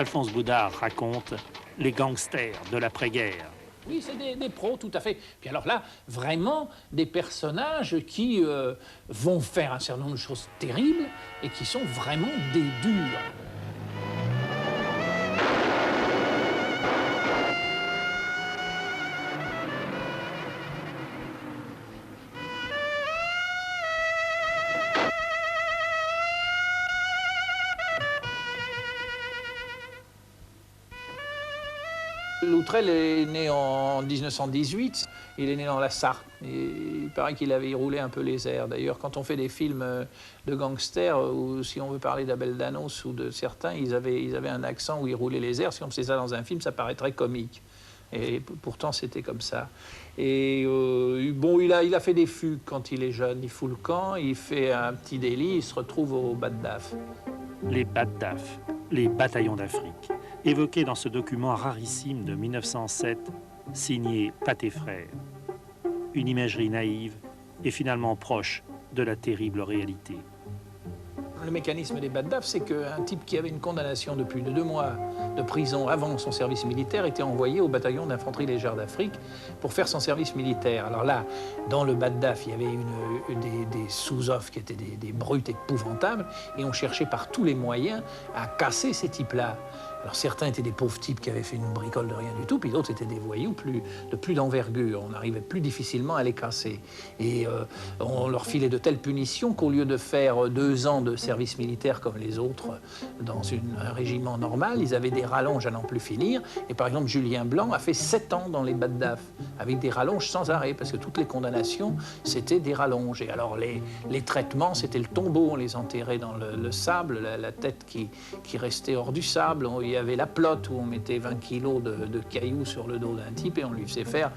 Alphonse Boudard raconte les gangsters de l'après-guerre. Oui, c'est des pros, tout à fait. Puis alors là, vraiment, des personnages qui vont faire un certain nombre de choses terribles et qui sont vraiment des durs. Loutrel est né en 1918, il est né dans la Sarthe. Et il paraît qu'il avait roulé un peu les airs. D'ailleurs, quand on fait des films de gangsters, ou si on veut parler d'Abel Danos ou de certains, ils avaient un accent où ils roulaient les airs. Si on faisait ça dans un film, ça paraîtrait comique. Et pourtant, c'était comme ça. Et bon, il a fait des fugues quand il est jeune. Il fout le camp, il fait un petit délit, il se retrouve au Bad-Daf. Les Bad-Daf, les bataillons d'Afrique, évoqués dans ce document rarissime de 1907, signé Pathé Frères. Une imagerie naïve et finalement proche de la terrible réalité. Le mécanisme des Bad-Daf, c'est qu'un type qui avait une condamnation de plus de 2 mois de prison avant son service militaire était envoyé au bataillon d'infanterie légère d'Afrique pour faire son service militaire. Alors là, dans le Bad-Daf, il y avait des sous-offres qui étaient des brutes épouvantables et on cherchait par tous les moyens à casser ces types-là. Alors certains étaient des pauvres types qui avaient fait une bricole de rien du tout, puis d'autres étaient des voyous de plus d'envergure. On arrivait plus difficilement à les casser. Et on leur filait de telles punitions qu'au lieu de faire 2 ans de service militaire comme les autres dans un régiment normal, ils avaient des rallonges à n'en plus finir. Et par exemple, Julien Blanc a fait 7 ans dans les Bad-Daf, avec des rallonges sans arrêt, parce que toutes les condamnations, c'était des rallonges. Et alors les traitements, c'était le tombeau, on les enterrait dans le sable, la tête qui restait hors du sable. Il y avait la plotte où on mettait 20 kilos de cailloux sur le dos d'un type et on lui faisait faire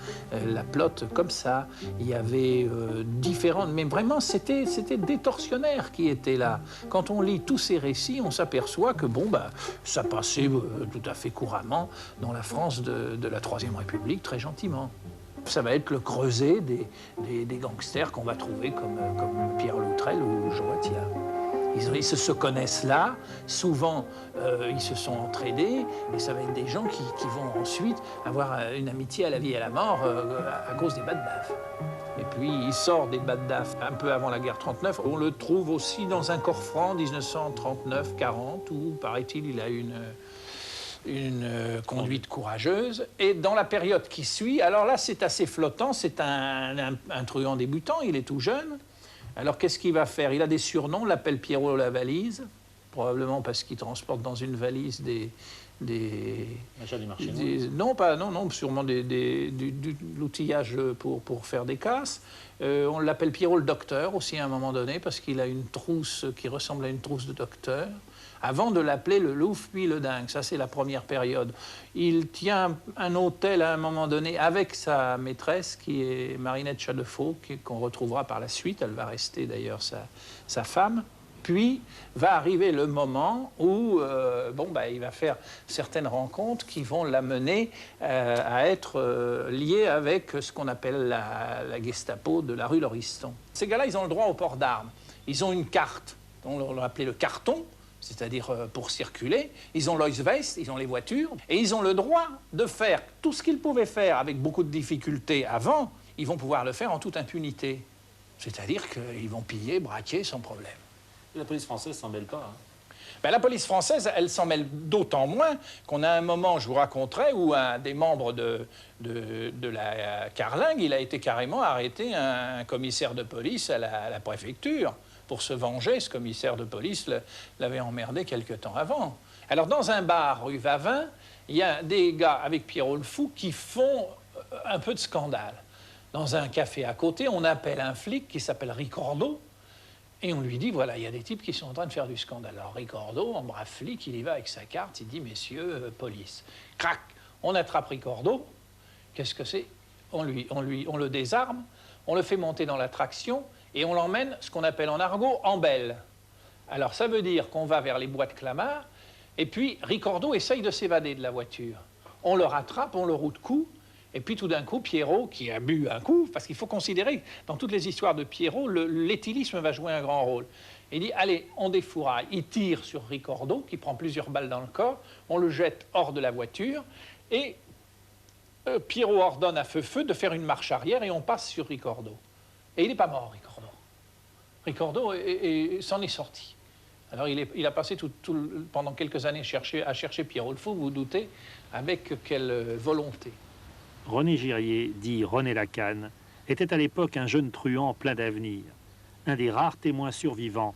la plotte comme ça. Il y avait différentes... Mais vraiment, c'était des tortionnaires qui étaient là. Quand on lit tous ces récits, on s'aperçoit que bon, ça passait tout à fait couramment dans la France de la Troisième République, très gentiment. Ça va être le creuset des gangsters qu'on va trouver comme Pierre Loutrel ou Joatia. Ils se connaissent là, souvent ils se sont entraînés, et ça va être des gens qui vont ensuite avoir une amitié à la vie et à la mort à cause des Bad-Daf. Et puis il sort des Bad-Daf un peu avant la guerre 39. On le trouve aussi dans un corps franc 1939-40, où, paraît-il, il a une conduite courageuse. Et dans la période qui suit, alors là c'est assez flottant, c'est un truand débutant, il est tout jeune. Alors, qu'est-ce qu'il va faire? Il a des surnoms, on l'appelle Pierrot la valise, probablement parce qu'il transporte dans une valise non, sûrement de l'outillage pour faire des casses. On l'appelle Pierrot le docteur aussi à un moment donné, parce qu'il a une trousse qui ressemble à une trousse de docteur. Avant de l'appeler le Louf puis le dingue, ça c'est la première période. Il tient un hôtel à un moment donné avec sa maîtresse qui est Marinette Chadefaux, qu'on retrouvera par la suite, elle va rester d'ailleurs sa femme. Puis va arriver le moment où il va faire certaines rencontres qui vont l'amener à être lié avec ce qu'on appelle la Gestapo de la rue Lauriston. Ces gars-là, ils ont le droit au port d'armes. Ils ont une carte, on l'a appelé le carton, c'est-à-dire pour circuler. Ils ont l'Oiswest, ils ont les voitures, et ils ont le droit de faire tout ce qu'ils pouvaient faire avec beaucoup de difficultés avant, ils vont pouvoir le faire en toute impunité. C'est-à-dire qu'ils vont piller, braquer sans problème. La police française s'en mêle pas, hein. La police française, elle s'en mêle d'autant moins qu'on a un moment, je vous raconterai, où un des membres de la Carlingue, il a été carrément arrêté, un commissaire de police à la préfecture. Pour se venger, ce commissaire de police l'avait emmerdé quelque temps avant. Alors, dans un bar rue Vavin, il y a des gars avec Pierrot le Fou qui font un peu de scandale. Dans un café à côté, on appelle un flic qui s'appelle Ricordo, et on lui dit, voilà, il y a des types qui sont en train de faire du scandale. Alors, Ricordo, en brave flic, il y va avec sa carte, il dit, messieurs, police. Crac, on attrape Ricordo. Qu'est-ce que c'est? On le désarme, on le fait monter dans la traction, et on l'emmène, ce qu'on appelle en argot, en belle. Alors ça veut dire qu'on va vers les bois de Clamart, et puis Ricordo essaye de s'évader de la voiture. On le rattrape, on le roue de coups, et puis tout d'un coup, Pierrot, qui a bu un coup, parce qu'il faut considérer que dans toutes les histoires de Pierrot, l'éthylisme va jouer un grand rôle. Il dit, allez, on défouraille. Il tire sur Ricordo, qui prend plusieurs balles dans le corps, on le jette hors de la voiture, et Pierrot ordonne à Feu de faire une marche arrière, et on passe sur Ricordo. Et il n'est pas mort, Ricordo. Ricordo s'en est sorti. Alors il a passé pendant quelques années à chercher Pierrot le Fou, vous vous doutez, avec quelle volonté. René Girier, dit René Lacanne, était à l'époque un jeune truand plein d'avenir, un des rares témoins survivants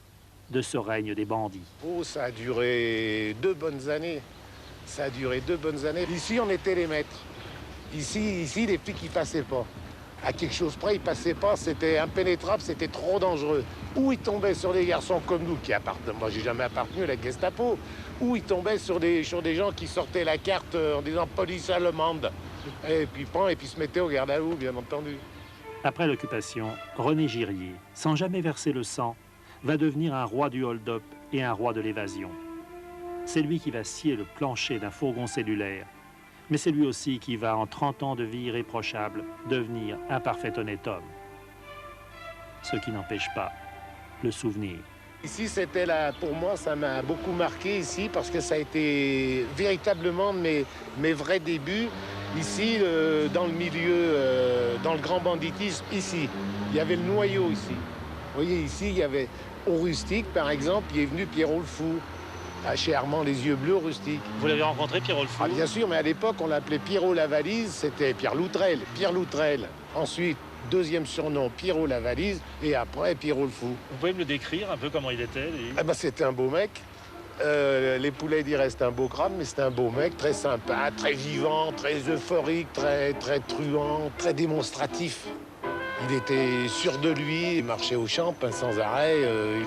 de ce règne des bandits. Oh, ça a duré 2 bonnes années. Ça a duré 2 bonnes années. Ici, on était les maîtres. Ici, les flics, ils passaient pas. À quelque chose près, ils passaient pas. C'était impénétrable, c'était trop dangereux. Ou ils tombaient sur des garçons comme nous, qui appartenaient... Moi, j'ai jamais appartenu à la Gestapo. Ou ils tombaient sur des gens qui sortaient la carte en disant « police allemande ». Et puis se mettaient au garde à vous, bien entendu. Après l'occupation, René Girier, sans jamais verser le sang, va devenir un roi du hold-up et un roi de l'évasion. C'est lui qui va scier le plancher d'un fourgon cellulaire, mais c'est lui aussi qui va, en 30 ans de vie irréprochable, devenir un parfait honnête homme. Ce qui n'empêche pas le souvenir. Ici, c'était là, pour moi, ça m'a beaucoup marqué ici, parce que ça a été véritablement mes vrais débuts. Ici, dans le milieu, dans le grand banditisme, ici, il y avait le noyau ici. Vous voyez, ici, il y avait au Rustique, par exemple, il est venu Pierrot le Fou, chez Armand les Yeux Bleus, Rustique. Vous l'avez rencontré, Pierrot le Fou? Ah, bien sûr, mais à l'époque, on l'appelait Pierrot la Valise, c'était Pierre Loutrel. Pierre Loutrel, ensuite, deuxième surnom, Pierrot la Valise, et après, Pierrot le Fou. Vous pouvez me le décrire un peu comment il était? Ah ben, c'était un beau mec. Les poulets diraient c'était un beau crâne, mais c'était un beau mec, très sympa, très vivant, très euphorique, très truand, très démonstratif. Il était sûr de lui, il marchait au champ sans arrêt,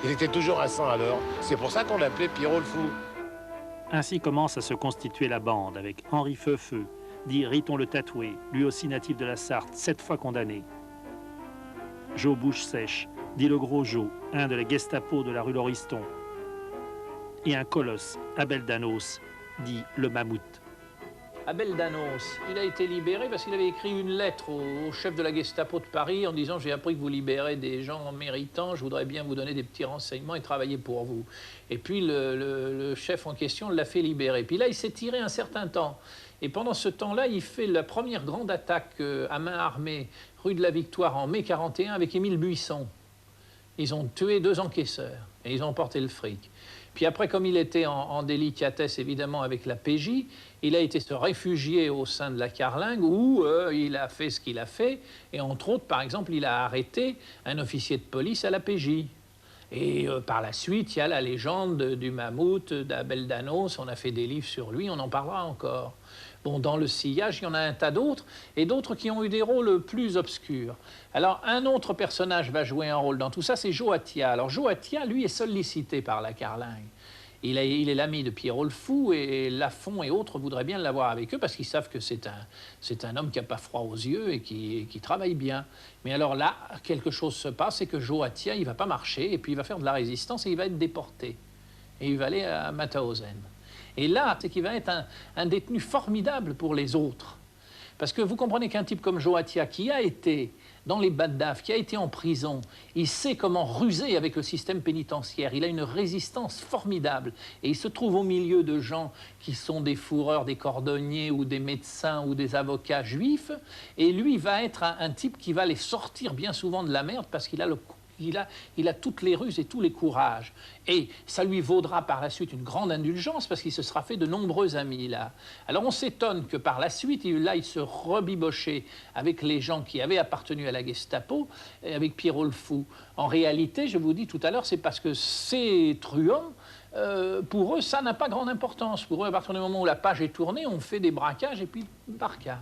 il était toujours à 100 à l'heure. C'est pour ça qu'on l'appelait Pierrot le Fou. Ainsi commence à se constituer la bande avec Henri Feu, dit Riton le Tatoué, lui aussi natif de la Sarthe, 7 fois condamné. Joe Bouche Sèche, dit le Gros Joe, un de la Gestapo de la rue Lauriston. Et un colosse, Abel Danos, dit le Mammouth. Abel Danos, il a été libéré parce qu'il avait écrit une lettre au chef de la Gestapo de Paris en disant « J'ai appris que vous libérez des gens méritants, je voudrais bien vous donner des petits renseignements et travailler pour vous. » Et puis le chef en question l'a fait libérer. Puis là, il s'est tiré un certain temps. Et pendant ce temps-là, il fait la première grande attaque à main armée, rue de la Victoire, en mai 41, avec Émile Buisson. Ils ont tué 2 encaisseurs et ils ont emporté le fric. Puis après, comme il était en délicatesse, évidemment, avec la PJ, il a été se réfugier au sein de la Carlingue où il a fait ce qu'il a fait. Et entre autres, par exemple, il a arrêté un officier de police à la PJ. Et par la suite, il y a la légende du Mammouth, d'Abel Danos. On a fait des livres sur lui, on en parlera encore. Bon, dans le sillage, il y en a un tas d'autres, et d'autres qui ont eu des rôles plus obscurs. Alors, un autre personnage va jouer un rôle dans tout ça, c'est Joe Attia. Alors, Joe Attia, lui, est sollicité par la Carlingue. Il est l'ami de Pierrot le Fou, et Lafont et autres voudraient bien l'avoir avec eux, parce qu'ils savent que c'est un homme qui n'a pas froid aux yeux et qui travaille bien. Mais alors là, quelque chose se passe, c'est que Joe Attia, il ne va pas marcher, et puis il va faire de la résistance, et il va être déporté. Et il va aller à Mauthausen. Et là, c'est qu'il va être un détenu formidable pour les autres. Parce que vous comprenez qu'un type comme Joe Attia, qui a été dans les Baddaf, qui a été en prison, il sait comment ruser avec le système pénitentiaire. Il a une résistance formidable. Et il se trouve au milieu de gens qui sont des fourreurs, des cordonniers, ou des médecins, ou des avocats juifs. Et lui va être un type qui va les sortir bien souvent de la merde parce qu'il a il a toutes les ruses et tous les courages. Et ça lui vaudra par la suite une grande indulgence parce qu'il se sera fait de nombreux amis là. Alors on s'étonne que par la suite, il se rebibochait avec les gens qui avaient appartenu à la Gestapo, et avec Pierrot le Fou. En réalité, je vous dis tout à l'heure, c'est parce que ces truands, pour eux, ça n'a pas grande importance. Pour eux, à partir du moment où la page est tournée, on fait des braquages et puis barca.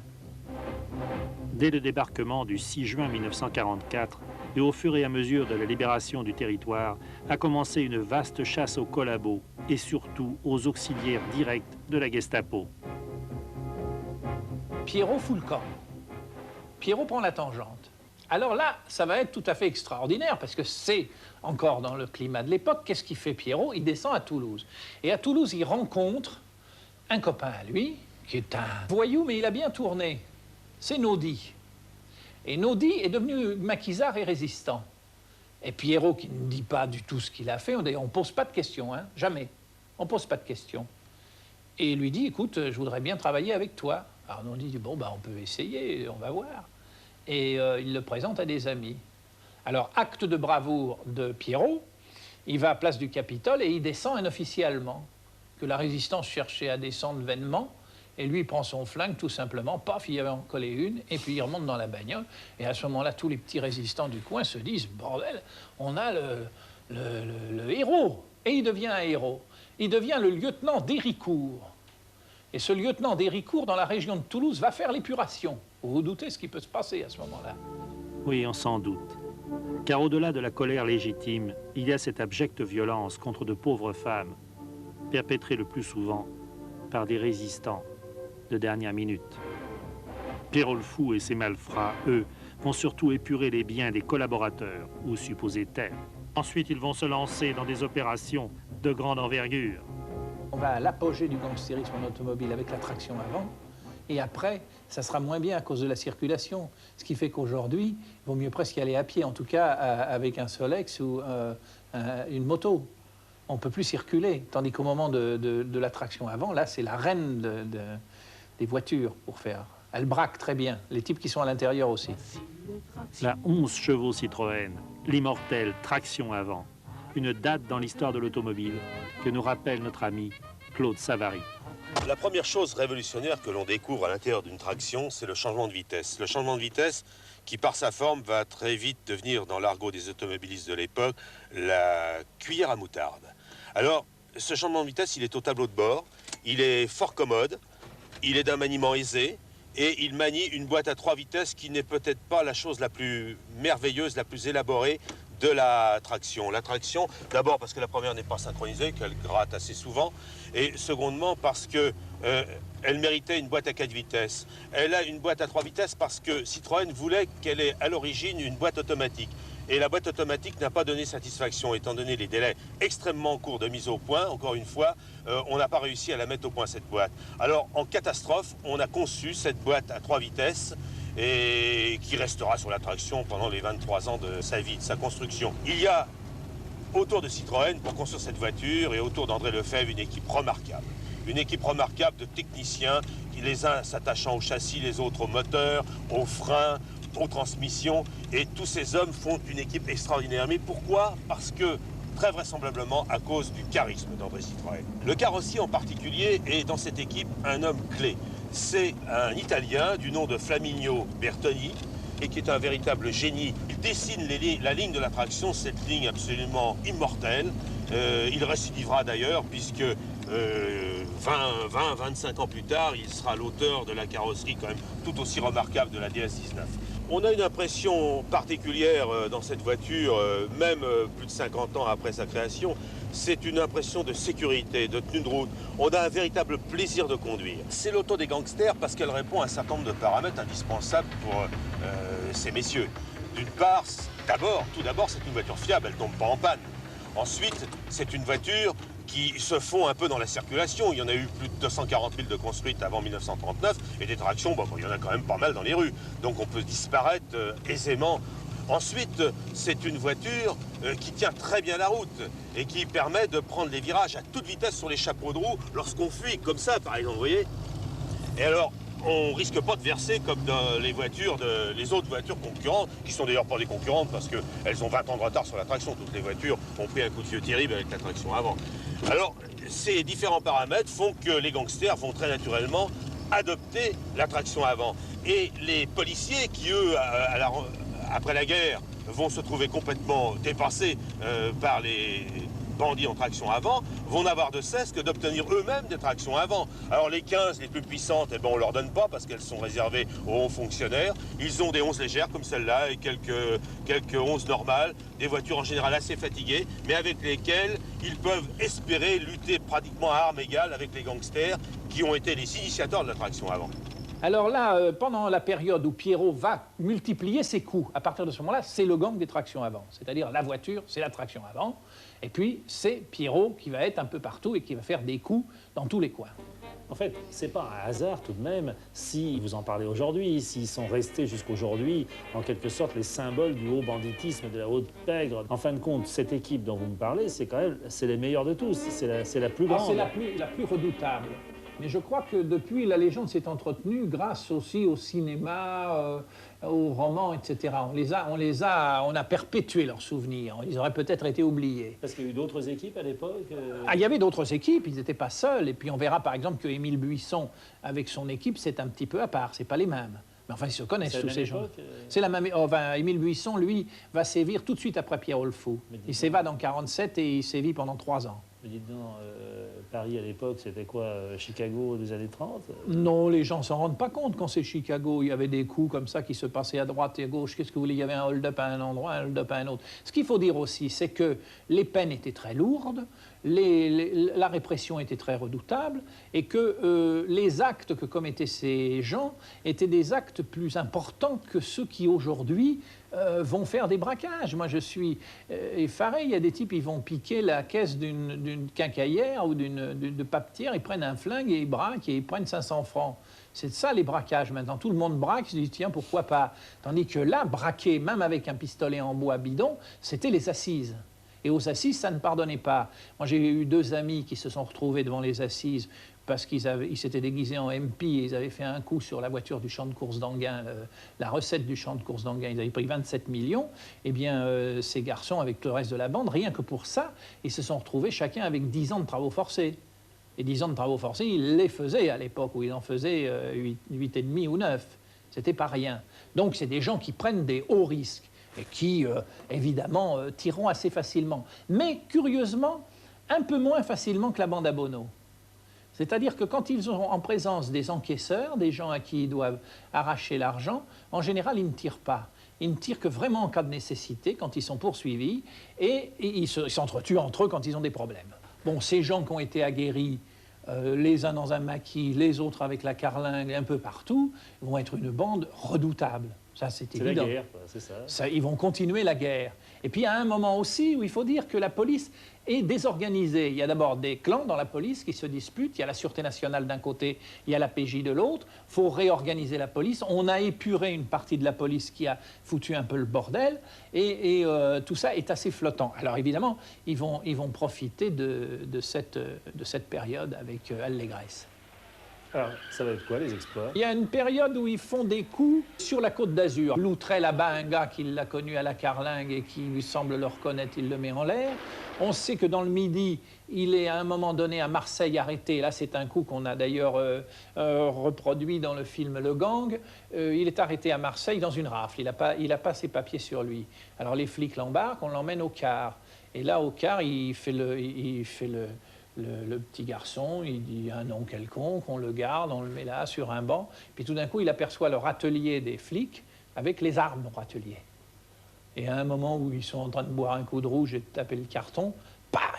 Dès le débarquement du 6 juin 1944, et au fur et à mesure de la libération du territoire, a commencé une vaste chasse aux collabos et surtout aux auxiliaires directs de la Gestapo. Pierrot fout le camp. Pierrot prend la tangente. Alors là, ça va être tout à fait extraordinaire parce que c'est encore dans le climat de l'époque. Qu'est-ce qu'il fait Pierrot? Il descend à Toulouse. Et à Toulouse, il rencontre un copain à lui qui est un voyou, mais il a bien tourné. C'est Naudy. Et Naudy est devenu maquisard et résistant. Et Pierrot, qui ne dit pas du tout ce qu'il a fait, on ne pose pas de questions, hein, jamais. On ne pose pas de questions. Et il lui dit, écoute, je voudrais bien travailler avec toi. Alors on dit, bon, on peut essayer, on va voir. Et il le présente à des amis. Alors, acte de bravoure de Pierrot, il va à Place du Capitole et il descend un officier allemand que la résistance cherchait à descendre vainement. Et lui, il prend son flingue, tout simplement, paf, il y avait en collé une, et puis il remonte dans la bagnole. Et à ce moment-là, tous les petits résistants du coin se disent, bordel, on a le héros. Et il devient un héros. Il devient le lieutenant d'Héricourt. Et ce lieutenant d'Héricourt, dans la région de Toulouse, va faire l'épuration. Vous vous doutez ce qui peut se passer à ce moment-là? Oui, on s'en doute. Car au-delà de la colère légitime, il y a cette abjecte violence contre de pauvres femmes, perpétrée le plus souvent par des résistants de dernière minute. Pierrot le Fou et ses malfrats, eux, vont surtout épurer les biens des collaborateurs ou supposés tels. Ensuite, ils vont se lancer dans des opérations de grande envergure. On va à l'apogée du gangstérisme en automobile avec la traction avant, et après, ça sera moins bien à cause de la circulation. Ce qui fait qu'aujourd'hui, il vaut mieux presque y aller à pied, en tout cas avec un Solex ou une moto. On ne peut plus circuler, tandis qu'au moment de la traction avant, là, c'est la reine des voitures pour faire. Elle braque très bien, les types qui sont à l'intérieur aussi. La 11 chevaux Citroën, l'immortelle traction avant, une date dans l'histoire de l'automobile que nous rappelle notre ami Claude Savary. La première chose révolutionnaire que l'on découvre à l'intérieur d'une traction, c'est le changement de vitesse. Le changement de vitesse qui, par sa forme, va très vite devenir, dans l'argot des automobilistes de l'époque, la cuillère à moutarde. Alors, ce changement de vitesse, il est au tableau de bord, il est fort commode, il est d'un maniement aisé, et il manie une boîte à 3 vitesses qui n'est peut-être pas la chose la plus merveilleuse, la plus élaborée de la traction. La traction, d'abord parce que la première n'est pas synchronisée, qu'elle gratte assez souvent, et secondement parce que elle méritait une boîte à 4 vitesses. Elle a une boîte à 3 vitesses parce que Citroën voulait qu'elle ait à l'origine une boîte automatique. Et la boîte automatique n'a pas donné satisfaction, étant donné les délais extrêmement courts de mise au point. Encore une fois, on n'a pas réussi à la mettre au point, cette boîte. Alors, en catastrophe, on a conçu cette boîte à 3 vitesses et qui restera sur la traction pendant les 23 ans de sa vie, de sa construction. Il y a autour de Citroën, pour construire cette voiture, et autour d'André Lefebvre, une équipe remarquable. Une équipe remarquable de techniciens, qui les uns s'attachant au châssis, les autres au moteur, aux freins, aux transmissions, et tous ces hommes font une équipe extraordinaire. Mais pourquoi? Parce que, très vraisemblablement, à cause du charisme d'André Citroën. Le carrossier en particulier est dans cette équipe un homme clé. C'est un Italien du nom de Flaminio Bertoni, et qui est un véritable génie. Il dessine la ligne de la traction, cette ligne absolument immortelle. Il récidivera d'ailleurs, puisque 20-25 ans plus tard, il sera l'auteur de la carrosserie quand même tout aussi remarquable de la DS-19. On a une impression particulière dans cette voiture, même plus de 50 ans après sa création. C'est une impression de sécurité, de tenue de route. On a un véritable plaisir de conduire. C'est l'auto des gangsters parce qu'elle répond à un certain nombre de paramètres indispensables pour ces messieurs. D'une part, tout d'abord, c'est une voiture fiable, elle ne tombe pas en panne. Ensuite, c'est une voiture qui se fond un peu dans la circulation. Il y en a eu plus de 240 000 de construites avant 1939, et des tractions, il y en a quand même pas mal dans les rues. Donc on peut disparaître aisément. Ensuite, c'est une voiture qui tient très bien la route et qui permet de prendre les virages à toute vitesse sur les chapeaux de roue lorsqu'on fuit, comme ça par exemple, vous voyez. Et alors, on risque pas de verser comme dans les autres voitures concurrentes, qui sont d'ailleurs pas des concurrentes parce qu'elles ont 20 ans de retard sur la traction. Toutes les voitures ont pris un coup de vieux terrible avec la traction avant. Alors, ces différents paramètres font que les gangsters vont très naturellement adopter la traction avant. Et les policiers qui, eux, après la guerre, vont se trouver complètement dépassés par les bandits en traction avant, vont n'avoir de cesse que d'obtenir eux-mêmes des tractions avant. Alors les 15 les plus puissantes, on ne leur donne pas parce qu'elles sont réservées aux hauts fonctionnaires. Ils ont des 11 légères comme celle-là et quelques 11 normales, des voitures en général assez fatiguées, mais avec lesquelles ils peuvent espérer lutter pratiquement à armes égales avec les gangsters qui ont été les initiateurs de la traction avant. Alors là, pendant la période où Pierrot va multiplier ses coups, à partir de ce moment-là, c'est le gang des tractions avant. C'est-à-dire la voiture, c'est la traction avant. Et puis, c'est Pierrot qui va être un peu partout et qui va faire des coups dans tous les coins. En fait, c'est pas un hasard tout de même si vous en parlez aujourd'hui, s'ils sont restés jusqu'aujourd'hui, en quelque sorte, les symboles du haut banditisme, de la haute pègre. En fin de compte, cette équipe dont vous me parlez, c'est quand même, c'est les meilleurs de tous, c'est la plus grande. C'est la plus redoutable. Mais je crois que depuis, la légende s'est entretenue grâce aussi au cinéma, aux romans, etc. On a perpétué leurs souvenirs. Ils auraient peut-être été oubliés. Parce qu'il y a eu d'autres équipes à l'époque Ah, il y avait d'autres équipes, ils n'étaient pas seuls. Et puis on verra par exemple que Émile Buisson, avec son équipe, c'est un petit peu à part. C'est pas les mêmes. Mais enfin, ils se connaissent tous ces gens. C'est la même. Enfin, Émile Buisson, lui, va sévir tout de suite après Pierre-Paul Fou. Il s'évade en 1947 et il sévit pendant 3 ans. Mais dites donc, Paris à l'époque, c'était quoi, Chicago des années 30 Non, les gens ne s'en rendent pas compte quand c'est Chicago. Il y avait des coups comme ça qui se passaient à droite et à gauche. Qu'est-ce que vous voulez? Il y avait un hold-up à un endroit, un hold-up à un autre. Ce qu'il faut dire aussi, c'est que les peines étaient très lourdes, la répression était très redoutable et que les actes que commettaient ces gens étaient des actes plus importants que ceux qui aujourd'hui vont faire des braquages. Moi, je suis effaré. Il y a des types, ils vont piquer la caisse d'une quincaillère ou de papetière, ils prennent un flingue et ils braquent et ils prennent 500 francs. C'est ça les braquages maintenant. Tout le monde braque, il se dit tiens, pourquoi pas. Tandis que là, braquer, même avec un pistolet en bois bidon, c'était les assises. Et aux assises, ça ne pardonnait pas. Moi, j'ai eu 2 amis qui se sont retrouvés devant les assises parce qu'ils s'étaient déguisés en MP et ils avaient fait un coup sur la voiture du champ de course d'Enghien, la recette du champ de course d'Enghien. Ils avaient pris 27 millions. Eh bien, ces garçons, avec le reste de la bande, rien que pour ça, ils se sont retrouvés chacun avec 10 ans de travaux forcés. Et 10 ans de travaux forcés, ils les faisaient à l'époque, où ils en faisaient 8,5 ou 9. C'était pas rien. Donc, c'est des gens qui prennent des hauts risques et qui, évidemment, tireront assez facilement. Mais, curieusement, un peu moins facilement que la bande à Bono. C'est-à-dire que quand ils sont en présence des encaisseurs, des gens à qui ils doivent arracher l'argent, en général, ils ne tirent pas. Ils ne tirent que vraiment en cas de nécessité, quand ils sont poursuivis, et ils s'entretuent entre eux quand ils ont des problèmes. Bon, ces gens qui ont été aguerris, les uns dans un maquis, les autres avec la carlingue, un peu partout, vont être une bande redoutable. Ça, c'est évident. C'est la guerre, c'est ça. Ils vont continuer la guerre. Et puis, il y a un moment aussi où il faut dire que la police est désorganisée. Il y a d'abord des clans dans la police qui se disputent. Il y a la Sûreté nationale d'un côté, il y a la PJ de l'autre. Il faut réorganiser la police. On a épuré une partie de la police qui a foutu un peu le bordel. Et tout ça est assez flottant. Alors, évidemment, ils vont profiter de cette période avec allégresse. Alors, ça va être quoi, les exploits? Il y a une période où ils font des coups sur la Côte d'Azur. Loutrait là-bas un gars qui l'a connu à la carlingue et qui lui semble le reconnaître, il le met en l'air. On sait que dans le Midi, il est à un moment donné à Marseille arrêté. Là, c'est un coup qu'on a d'ailleurs reproduit dans le film Le Gang. Il est arrêté à Marseille dans une rafle. Il n'a pas ses papiers sur lui. Alors les flics l'embarquent, on l'emmène au car. Et là, au car, il fait le petit garçon, il dit un nom quelconque, on le garde, on le met là sur un banc. Puis tout d'un coup, il aperçoit le râtelier des flics avec les armes au râtelier. Et à un moment où ils sont en train de boire un coup de rouge et de taper le carton,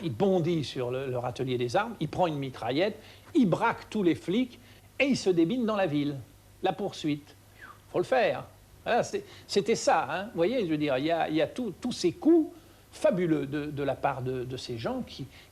il bondit sur le râtelier des armes, il prend une mitraillette, il braque tous les flics et il se débine dans la ville. La poursuite. Il faut le faire. Voilà, c'était ça. Hein. Vous voyez, je veux dire, il y a tous ces coups fabuleux de la part de ces gens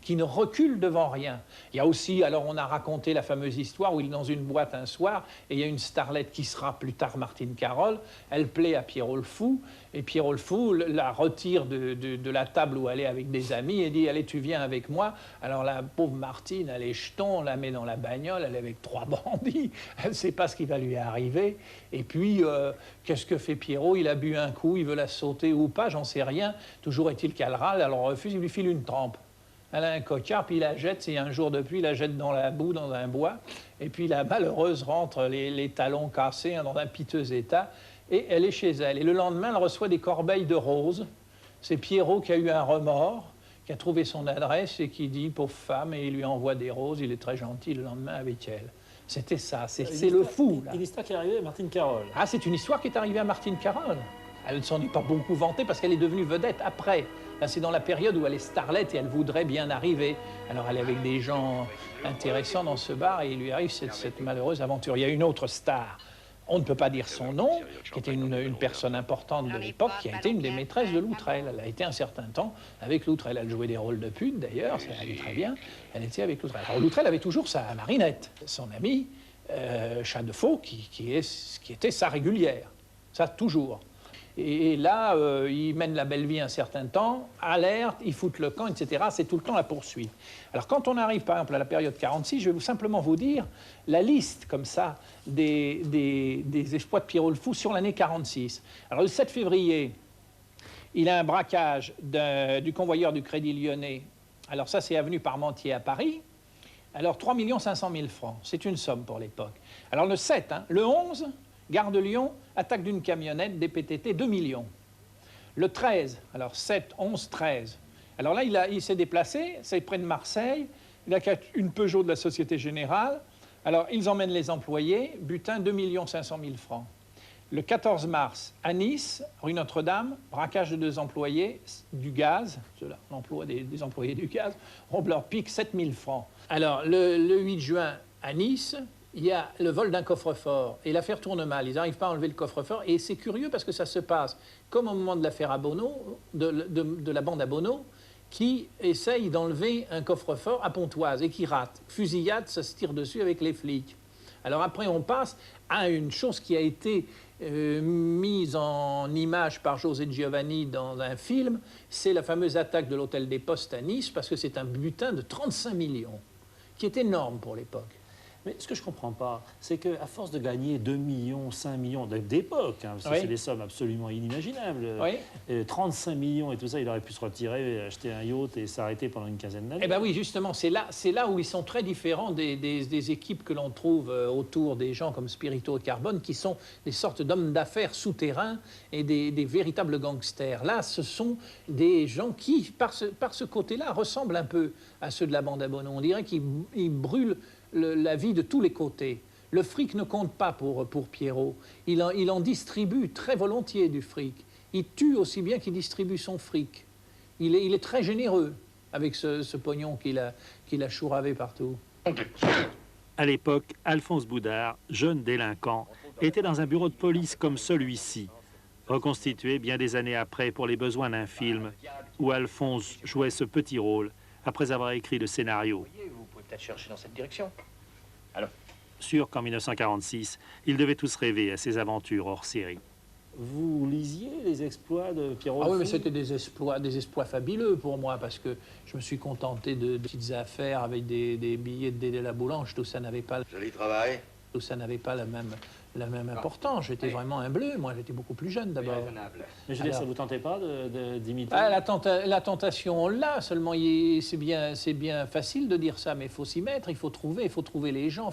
qui ne reculent devant rien. Il y a aussi, alors on a raconté la fameuse histoire où il est dans une boîte un soir et il y a une starlette qui sera plus tard Martine Carole, elle plaît à Pierrot le Fou et Pierrot le Fou la retire de la table où elle est avec des amis et dit « Allez, tu viens avec moi ». Alors la pauvre Martine, elle est jeton, on la met dans la bagnole, elle est avec 3 bandits, elle ne sait pas ce qui va lui arriver. Et puis, qu'est-ce que fait Pierrot? Il a bu un coup, il veut la sauter ou pas, j'en sais rien. Toujours est-il qu'elle râle, elle refuse, il lui file une trempe. Elle a un cocard, puis il la jette, c'est un jour de pluie, il la jette dans la boue, dans un bois. Et puis la malheureuse rentre les talons cassés, hein, dans un piteux état, et elle est chez elle. Et le lendemain, elle reçoit des corbeilles de roses. C'est Pierrot qui a eu un remords, qui a trouvé son adresse et qui dit « pauvre femme », et il lui envoie des roses, il est très gentil le lendemain avec elle. C'était ça, c'est le fou. Une histoire qui est arrivée à Martine Carole. Ah, c'est une histoire qui est arrivée à Martine Carole. Elle ne s'en est pas beaucoup vantée parce qu'elle est devenue vedette après. Là, c'est dans la période où elle est starlette et elle voudrait bien arriver. Alors, elle est avec des gens intéressants dans ce bar et il lui arrive cette malheureuse aventure. Il y a une autre star On ne peut pas dire son nom, qui était une personne importante de l'époque, qui a été une des maîtresses de Loutrel. Elle a été un certain temps avec Loutrel. Elle jouait des rôles de pute, d'ailleurs, ça allait très bien. Elle était avec Loutrel. Alors Loutrel avait toujours sa marinette, son ami Chadefaux, qui était sa régulière. Ça, toujours. Et là, ils mènent la belle vie un certain temps, alerte, ils foutent le camp, etc. C'est tout le temps la poursuite. Alors, quand on arrive, par exemple, à la période 46, je vais simplement vous dire la liste, comme ça, des exploits de Pierrot le Fou sur l'année 46. Alors, le 7 février, il a un braquage du convoyeur du Crédit Lyonnais. Alors, ça, c'est avenue Parmentier à Paris. Alors, 3 500 000 francs. C'est une somme pour l'époque. Alors, le 7, le 11... Gare de Lyon, attaque d'une camionnette, des PTT, 2 millions. Le 13, alors 7, 11, 13. Alors là, il s'est déplacé, c'est près de Marseille, il a une Peugeot de la Société Générale. Alors, ils emmènent les employés, butin 2 500 000 francs. Le 14 mars, à Nice, rue Notre-Dame, braquage de 2 employés, du gaz, l'emploi des employés du gaz, on leur pique 7 000 francs. Alors, le 8 juin, à Nice, il y a le vol d'un coffre-fort et l'affaire tourne mal. Ils n'arrivent pas à enlever le coffre-fort et c'est curieux parce que ça se passe comme au moment de l'affaire Abonneau, de la bande Abonneau, qui essaye d'enlever un coffre-fort à Pontoise et qui rate. Fusillade, ça se tire dessus avec les flics. Alors après, on passe à une chose qui a été mise en image par José Giovanni dans un film, c'est la fameuse attaque de l'hôtel des Postes à Nice, parce que c'est un butin de 35 millions, qui est énorme pour l'époque. Mais ce que je ne comprends pas, c'est qu'à force de gagner 2 millions, 5 millions d'époque, parce que c'est des sommes absolument inimaginables, 35 millions et tout ça, il aurait pu se retirer, acheter un yacht et s'arrêter pendant une quinzaine d'années. Eh bien oui, justement, c'est là où ils sont très différents des équipes que l'on trouve autour des gens comme Spirito et Carbone, qui sont des sortes d'hommes d'affaires souterrains et des véritables gangsters. Là, ce sont des gens qui, par ce côté-là, ressemblent un peu à ceux de la bande Abonneau. On dirait qu'ils brûlent la vie de tous les côtés. Le fric ne compte pas pour Pierrot. Il en distribue très volontiers du fric. Il tue aussi bien qu'il distribue son fric. Il est très généreux avec ce pognon qu'il a chouravé partout. À l'époque, Alphonse Boudard, jeune délinquant, était dans un bureau de police comme celui-ci, reconstitué bien des années après pour les besoins d'un film où Alphonse jouait ce petit rôle après avoir écrit le scénario. Vous pouvez peut-être chercher dans cette direction. Alors, Sûr qu'en 1946, ils devaient tous rêver à ces aventures hors série. Vous lisiez les exploits de Pierrot? Ah oui, mais c'était des exploits fabuleux pour moi, parce que je me suis contenté de petites affaires avec des billets de Dédé la Boulange. Tout ça n'avait pas... Joli travail. Tout ça n'avait pas la même importance. J'étais vraiment un bleu. Moi, j'étais beaucoup plus jeune d'abord. Mais je veux dire, ça ne vous tentait pas d'imiter? La tentation, on l'a. Seulement, c'est bien facile de dire ça, mais il faut s'y mettre, il faut trouver les gens,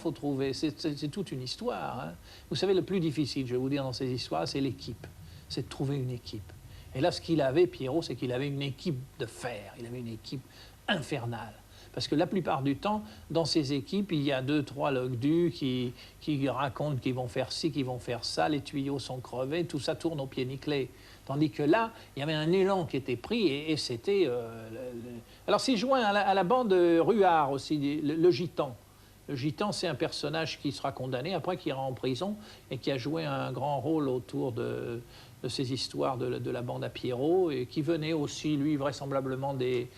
c'est toute une histoire. Hein. Vous savez, le plus difficile, je vais vous dire, dans ces histoires, c'est l'équipe. C'est de trouver une équipe. Et là, ce qu'il avait, Pierrot, c'est qu'il avait une équipe de fer. Il avait une équipe infernale. Parce que la plupart du temps, dans ces équipes, il y a 2-3 logdus qui racontent qu'ils vont faire ci, qu'ils vont faire ça, les tuyaux sont crevés, tout ça tourne au pied nickelé. Tandis que là, il y avait un élan qui était pris et c'était... Alors c'est joint à la bande Ruard aussi, le gitan. Le gitan, c'est un personnage qui sera condamné, après qui ira en prison et qui a joué un grand rôle autour de ces histoires de la bande à Pierrot, et qui venait aussi, lui, vraisemblablement des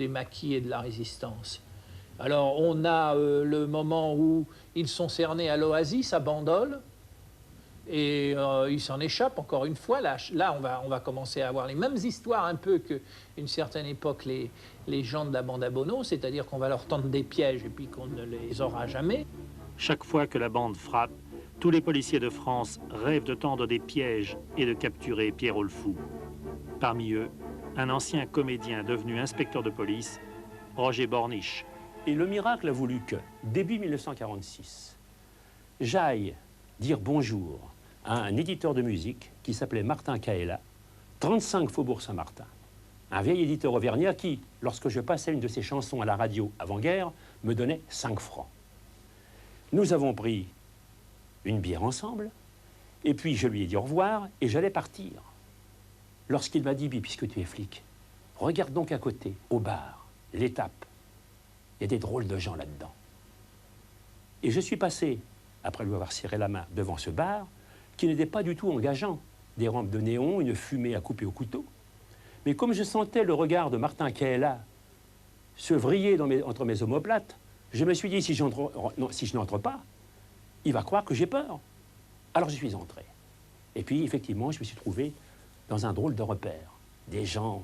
maquis et de la résistance. Alors, on a le moment où ils sont cernés à l'Oasis, à Bandol, et ils s'en échappent encore une fois. Là on va commencer à avoir les mêmes histoires un peu qu'à une certaine époque les gens de la bande Abonneau, c'est-à-dire qu'on va leur tendre des pièges et puis qu'on ne les aura jamais. Chaque fois que la bande frappe, tous les policiers de France rêvent de tendre des pièges et de capturer Pierrot le Fou. Parmi eux, un ancien comédien devenu inspecteur de police, Roger Borniche. Et le miracle a voulu que, début 1946, j'aille dire bonjour à un éditeur de musique qui s'appelait Martin Caella, 35 Faubourg Saint-Martin. Un vieil éditeur auvergnat qui, lorsque je passais une de ses chansons à la radio avant-guerre, me donnait 5 francs. Nous avons pris une bière ensemble, et puis je lui ai dit au revoir, et j'allais partir. Lorsqu'il m'a dit, puisque tu es flic, regarde donc à côté, au bar, l'étape. Il y a des drôles de gens là-dedans. Et je suis passé après lui avoir serré la main devant ce bar, qui n'était pas du tout engageant. Des rampes de néon, une fumée à couper au couteau. Mais comme je sentais le regard de Martin Kaela se vriller entre mes omoplates, je me suis dit, si je n'entre pas, il va croire que j'ai peur. Alors je suis entré. Et puis, effectivement, je me suis trouvé dans un drôle de repère. Des gens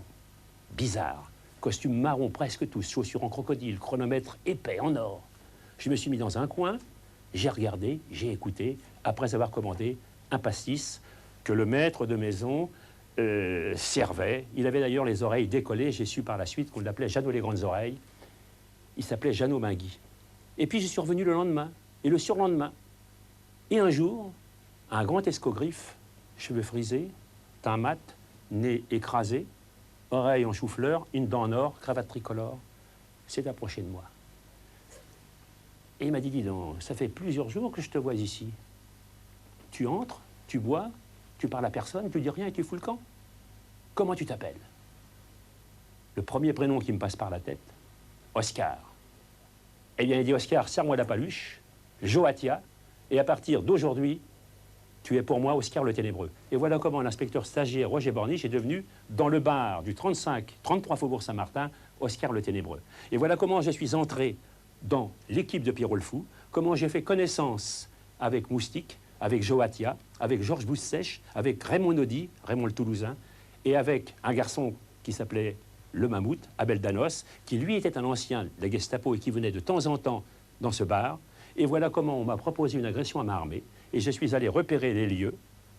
bizarres, costumes marrons presque tous, chaussures en crocodile, chronomètre épais en or. Je me suis mis dans un coin, j'ai regardé, j'ai écouté, après avoir commandé un pastis que le maître de maison servait. Il avait d'ailleurs les oreilles décollées. J'ai su par la suite qu'on l'appelait Jeannot les grandes oreilles. Il s'appelait Jeannot Mingui. Et puis je suis revenu le lendemain et le surlendemain. Et un jour, un grand escogriffe, cheveux frisés, teint mat, nez écrasé, oreilles en chou-fleur, une dent en or, cravate tricolore, s'est approché de moi. Et il m'a dit, dis donc, ça fait plusieurs jours que je te vois ici. Tu entres, tu bois, tu parles à personne, tu dis rien et tu fous le camp. Comment tu t'appelles? Le premier prénom qui me passe par la tête, Oscar. Eh bien, il dit, Oscar, serre-moi la paluche, Joatia, et à partir d'aujourd'hui, tu es pour moi Oscar le Ténébreux. Et voilà comment l'inspecteur stagiaire Roger Borniche est devenu, dans le bar du 33 Faubourg Saint-Martin, Oscar le Ténébreux. Et voilà comment je suis entré dans l'équipe de Pierrot le Fou, comment j'ai fait connaissance avec Moustique, avec Joatia, avec Georges Boussèche, avec Raymond Naudy, Raymond le Toulousain, et avec un garçon qui s'appelait le Mammouth, Abel Danos, qui lui était un ancien de la Gestapo et qui venait de temps en temps dans ce bar. Et voilà comment on m'a proposé une agression à main armée. Et je suis allé repérer les lieux,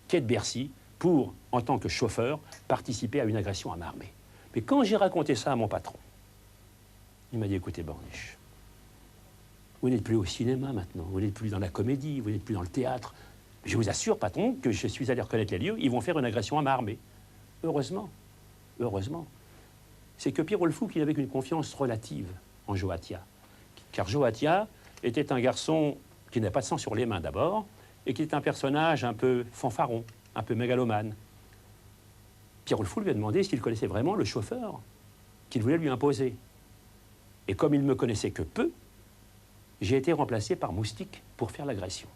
quai de Bercy, pour, en tant que chauffeur, participer à une agression à main armée. Mais quand j'ai raconté ça à mon patron, il m'a dit, écoutez, Borniche, vous n'êtes plus au cinéma maintenant, vous n'êtes plus dans la comédie, vous n'êtes plus dans le théâtre. Je vous assure, patron, que je suis allé reconnaître les lieux, ils vont faire une agression à main armée. Heureusement, heureusement. C'est que Pierrot le Fou, qu'il avait une confiance relative en Joatia. Car Joatia était un garçon qui n'a pas de sang sur les mains d'abord, et qui est un personnage un peu fanfaron, un peu mégalomane. Pierrot le Fou lui a demandé s'il connaissait vraiment le chauffeur qu'il voulait lui imposer. Et comme il ne me connaissait que peu, j'ai été remplacé par Moustique pour faire l'agression.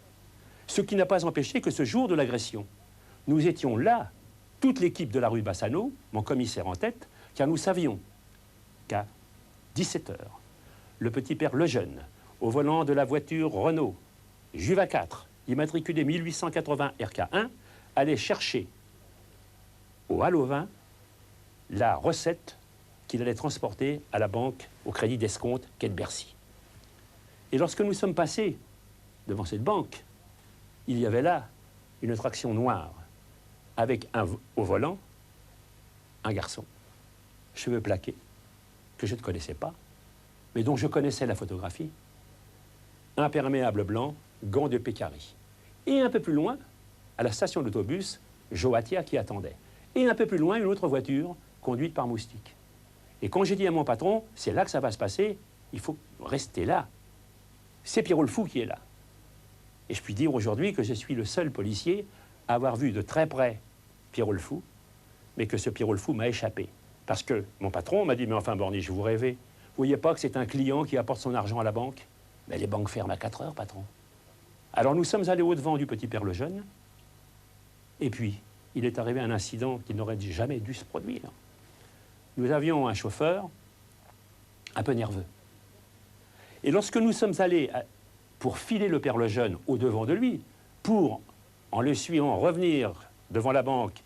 Ce qui n'a pas empêché que ce jour de l'agression, nous étions là, toute l'équipe de la rue Bassano, mon commissaire en tête, car nous savions qu'à 17h, le petit père Lejeune, au volant de la voiture Renault, Juva 4, immatriculé 1880 RK1, allait chercher au Halovin la recette qu'il allait transporter à la banque au crédit d'escompte quai de Bercy. Et lorsque nous sommes passés devant cette banque, il y avait là une traction noire avec au volant un garçon, cheveux plaqués, que je ne connaissais pas, mais dont je connaissais la photographie, imperméable blanc, gants de Pécari. Et un peu plus loin, à la station d'autobus, Joatia qui attendait. Et un peu plus loin, une autre voiture conduite par Moustique. Et quand j'ai dit à mon patron, c'est là que ça va se passer, il faut rester là. C'est Pierrot le Fou qui est là. Et je puis dire aujourd'hui que je suis le seul policier à avoir vu de très près Pierrot le Fou, mais que ce Pierrot le Fou m'a échappé. Parce que mon patron m'a dit, mais enfin Borniche, vous rêvez. Vous voyez pas que c'est un client qui apporte son argent à la banque? Mais les banques ferment à 4 heures, patron. Alors nous sommes allés au-devant du petit père Lejeune, et puis il est arrivé un incident qui n'aurait jamais dû se produire. Nous avions un chauffeur un peu nerveux. Et lorsque nous sommes allés pour filer le père Lejeune au-devant de lui, pour, en le suivant, revenir devant la banque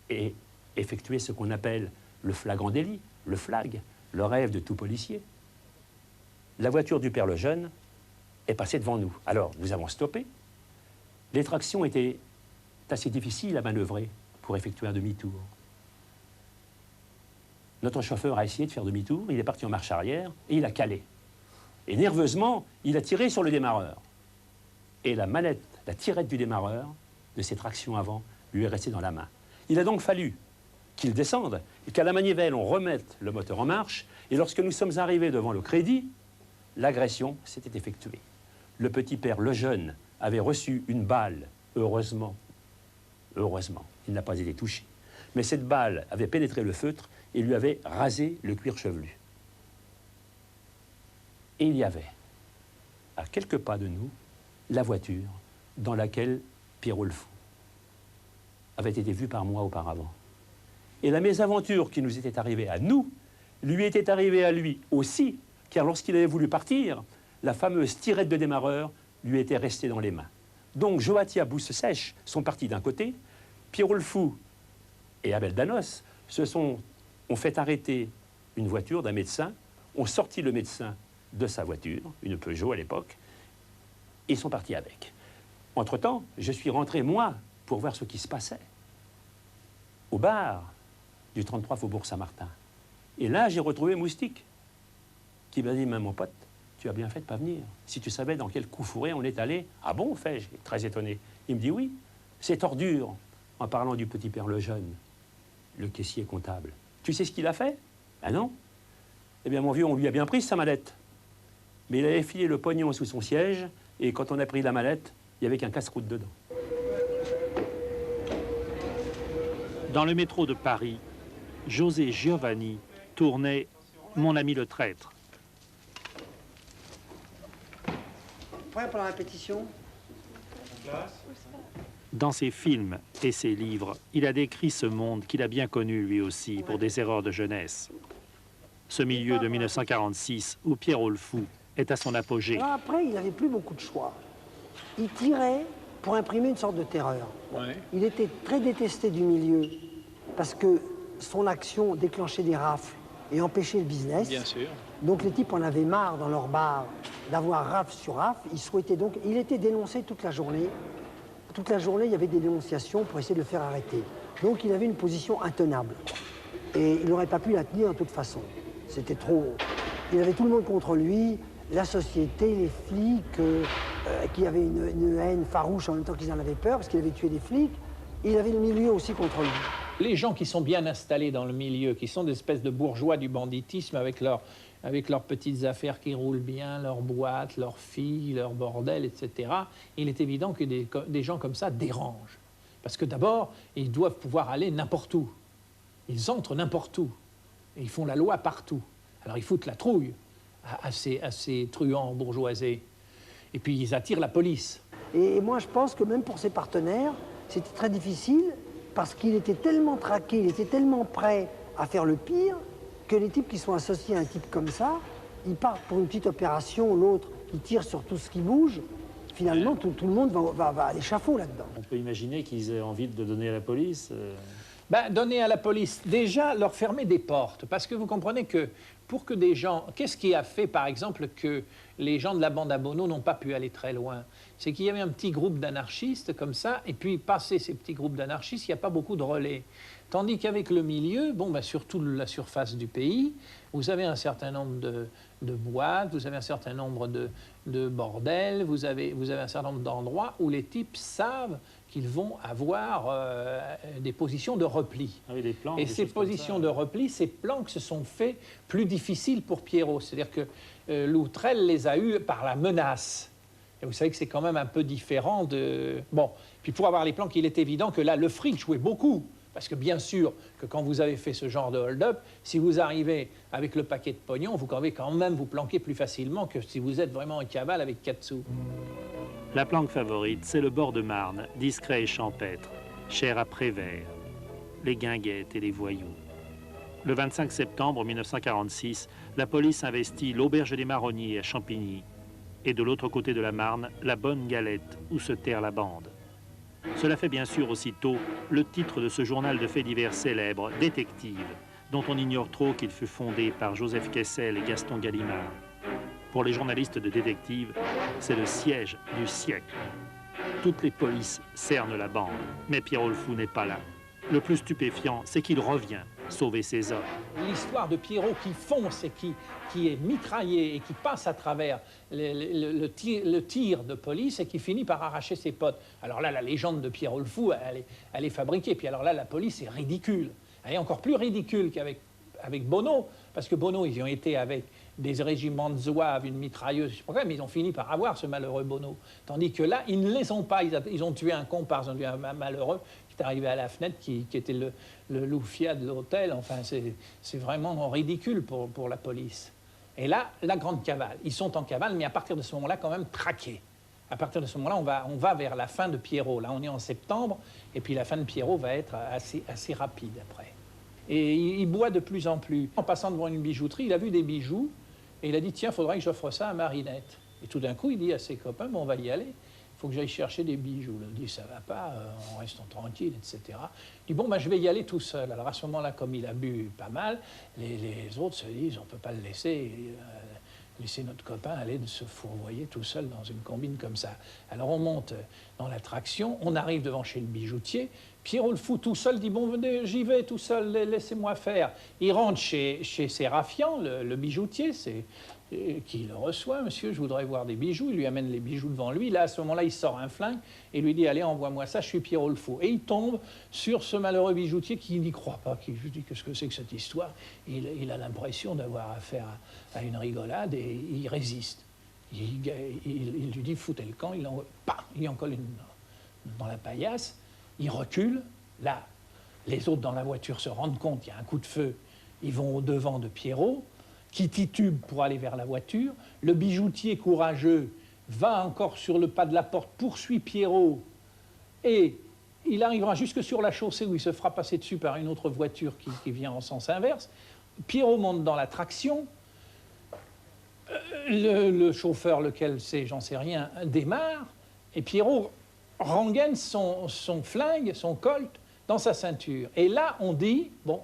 et effectuer ce qu'on appelle le flagrant délit, le flag, le rêve de tout policier, la voiture du père Lejeune est passée devant nous. Alors, nous avons stoppé. Les tractions étaient assez difficiles à manœuvrer pour effectuer un demi-tour. Notre chauffeur a essayé de faire demi-tour, il est parti en marche arrière et il a calé. Et nerveusement, il a tiré sur le démarreur. Et la manette, la tirette du démarreur, de ses tractions avant, lui est restée dans la main. Il a donc fallu qu'il descende et qu'à la manivelle, on remette le moteur en marche. Et lorsque nous sommes arrivés devant le crédit, l'agression s'était effectuée. Le petit père Lejeune avait reçu une balle, heureusement, il n'a pas été touché. Mais cette balle avait pénétré le feutre et lui avait rasé le cuir chevelu. Et il y avait, à quelques pas de nous, la voiture dans laquelle Pierrot le Fou avait été vu par moi auparavant. Et la mésaventure qui nous était arrivée à nous, lui était arrivée à lui aussi, car lorsqu'il avait voulu partir, la fameuse tirette de démarreur lui était restée dans les mains. Donc Joatia Bousse-Sèche sont partis d'un côté, Pierrot le Fou et Abel Danos ont fait arrêter une voiture d'un médecin, ont sorti le médecin de sa voiture, une Peugeot à l'époque, et sont partis avec. Entre-temps, je suis rentré, moi, pour voir ce qui se passait, au bar du 33 Faubourg Saint-Martin. Et là, j'ai retrouvé Moustique, qui m'a dit, mais mon pote, tu as bien fait de ne pas venir. Si tu savais dans quel coup fourré on est allé. Ah bon, fais-je, très étonné. Il me dit, oui, c'est ordure, en parlant du petit père Lejeune, le caissier comptable. Tu sais ce qu'il a fait? Ben non. Eh bien, mon vieux, on lui a bien pris sa mallette. Mais il avait filé le pognon sous son siège, et quand on a pris la mallette, il n'y avait qu'un casse-croûte dedans. Dans le métro de Paris, José Giovanni tournait Mon ami le traître. Prêt pour la répétition? Dans ses films et ses livres, il a décrit ce monde qu'il a bien connu lui aussi pour des erreurs de jeunesse. Ce milieu de 1946 où Pierrot le Fou est à son apogée. Alors après, il n'avait plus beaucoup de choix. Il tirait pour imprimer une sorte de terreur. Ouais. Il était très détesté du milieu parce que son action déclenchait des rafles et empêchait le business. Bien sûr. Donc les types en avaient marre dans leur bar d'avoir rafle sur rafle. Ils souhaitaient donc... Il était dénoncé toute la journée. Toute la journée, il y avait des dénonciations pour essayer de le faire arrêter. Donc il avait une position intenable. Et il n'aurait pas pu la tenir de toute façon. C'était trop... Il avait tout le monde contre lui, la société, les flics, qui avaient une haine farouche en même temps qu'ils en avaient peur, parce qu'il avait tué des flics. Il avait le milieu aussi contre lui. Les gens qui sont bien installés dans le milieu, qui sont des espèces de bourgeois du banditisme avec leurs petites affaires qui roulent bien, leurs boîtes, leurs filles, leurs bordels, etc., il est évident que des gens comme ça dérangent. Parce que d'abord, ils doivent pouvoir aller n'importe où. Ils entrent n'importe où. Et ils font la loi partout. Alors ils foutent la trouille à ces truands bourgeoisés. Et puis ils attirent la police. Et moi, je pense que même pour ses partenaires, c'était très difficile parce qu'il était tellement traqué, il était tellement prêt à faire le pire que les types qui sont associés à un type comme ça, ils partent pour une petite opération, l'autre, il tire sur tout ce qui bouge. Finalement, tout le monde va à l'échafaud là-dedans. On peut imaginer qu'ils aient envie de donner à la police. Ben, donner à la police, déjà leur fermer des portes. Parce que vous comprenez que pour que des gens... Qu'est-ce qui a fait, par exemple, que les gens de la bande à Bono n'ont pas pu aller très loin? C'est qu'il y avait un petit groupe d'anarchistes comme ça, et puis passé ces petits groupes d'anarchistes, il n'y a pas beaucoup de relais. Tandis qu'avec le milieu, bon, ben, sur toute la surface du pays, vous avez un certain nombre de boîtes, vous avez un certain nombre de bordels, vous avez un certain nombre d'endroits où les types savent qu'ils vont avoir des positions de repli. Ah oui, des plans, et des ces choses comme positions ça. de repli, ces plans se sont faits plus difficiles pour Pierrot. C'est-à-dire que Loutrel les a eus par la menace. Et vous savez que c'est quand même un peu différent de... Bon, puis pour avoir les plans, il est évident que là, le fric jouait beaucoup. Parce que bien sûr que quand vous avez fait ce genre de hold-up, si vous arrivez avec le paquet de pognon, vous pouvez quand même vous planquer plus facilement que si vous êtes vraiment en cavale avec 4 sous. La planque favorite, c'est le bord de Marne, discret et champêtre, cher à Prévert, les guinguettes et les voyous. Le 25 septembre 1946, la police investit l'auberge des Marronniers à Champigny et de l'autre côté de la Marne, la Bonne Galette, où se terre la bande. Cela fait bien sûr aussitôt le titre de ce journal de faits divers célèbre, Détective, dont on ignore trop qu'il fut fondé par Joseph Kessel et Gaston Gallimard. Pour les journalistes de détective, c'est le siège du siècle. Toutes les polices cernent la bande, mais Pierrot le Fou n'est pas là. Le plus stupéfiant, c'est qu'il revient sauver ses hommes. L'histoire de Pierrot qui fonce et qui est mitraillé et qui passe à travers le tir de police et qui finit par arracher ses potes. Alors là, la légende de Pierrot le Fou, elle est fabriquée. Puis alors là, la police est ridicule. Elle est encore plus ridicule qu'avec Bono, parce que Bono, ils y ont été avec des régiments de zouaves, une mitrailleuse, je sais pas quoi, mais ils ont fini par avoir ce malheureux Bono. Tandis que là, ils ne les ont pas. Ils ont tué un comparse, ils ont tué un malheureux qui est arrivé à la fenêtre, qui était le loufia de l'hôtel. Enfin, c'est vraiment ridicule pour la police. Et là, la grande cavale. Ils sont en cavale, mais à partir de ce moment-là, quand même traqués. À partir de ce moment-là, on va vers la fin de Pierrot. Là, on est en septembre, et puis la fin de Pierrot va être assez rapide après. Et il boit de plus en plus. En passant devant une bijouterie, il a vu des bijoux, et il a dit, tiens, il faudrait que j'offre ça à Marinette. Et tout d'un coup, il dit à ses copains, bon, on va y aller, il faut que j'aille chercher des bijoux. Il dit, ça va pas, on reste tranquille, etc. Il dit, bon, ben, je vais y aller tout seul. Alors à ce moment-là, comme il a bu pas mal, les autres se disent, on ne peut pas le laisser notre copain aller se fourvoyer tout seul dans une combine comme ça. Alors on monte dans l'attraction, on arrive devant chez le bijoutier, Pierrot le fou tout seul dit, bon, venez, j'y vais tout seul, laissez-moi faire. Il rentre chez Séraphian, le bijoutier, qui le reçoit, monsieur, je voudrais voir des bijoux. Il lui amène les bijoux devant lui. Là, à ce moment-là, il sort un flingue et lui dit, allez, envoie-moi ça, je suis Pierrot le fou. Et il tombe sur ce malheureux bijoutier qui n'y croit pas, qui lui dit, qu'est-ce que c'est que cette histoire? Il a l'impression d'avoir affaire à une rigolade et il résiste. Il lui dit, foutez le camp, il en colle une dans la paillasse, il recule. Là, les autres dans la voiture se rendent compte qu'il y a un coup de feu. Ils vont au-devant de Pierrot, qui titube pour aller vers la voiture. Le bijoutier courageux va encore sur le pas de la porte, poursuit Pierrot, et il arrivera jusque sur la chaussée où il se fera passer dessus par une autre voiture qui vient en sens inverse. Pierrot monte dans la traction, le chauffeur, lequel c'est, j'en sais rien, démarre, et Pierrot rengaine son flingue, son colt, dans sa ceinture. Et là, on dit, bon,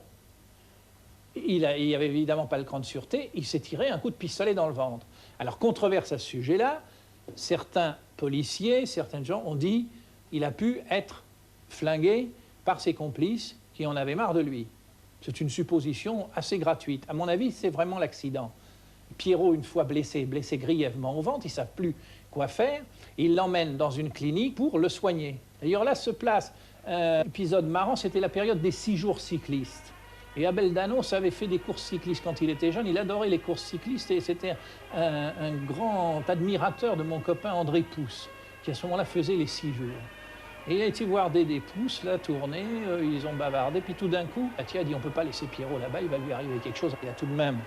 il n'y avait évidemment pas le cran de sûreté, il s'est tiré un coup de pistolet dans le ventre. Alors, controverse à ce sujet-là, certains policiers, certains gens ont dit qu'il a pu être flingué par ses complices qui en avaient marre de lui. C'est une supposition assez gratuite. À mon avis, c'est vraiment l'accident. Pierrot, une fois blessé grièvement au ventre, ils ne savent plus quoi faire, ils l'emmènent dans une clinique pour le soigner. D'ailleurs, là se place un épisode marrant, c'était la période des 6 jours cyclistes. Et Abel Danos avait fait des courses cyclistes quand il était jeune, il adorait les courses cyclistes et c'était un grand admirateur de mon copain André Pousse, qui à ce moment-là faisait les 6 jours. Et il a été voir Dédé Pousse, là, tourner, ils ont bavardé, puis tout d'un coup, Atia a dit, on ne peut pas laisser Pierrot là-bas, il va lui arriver quelque chose. Il a tout de même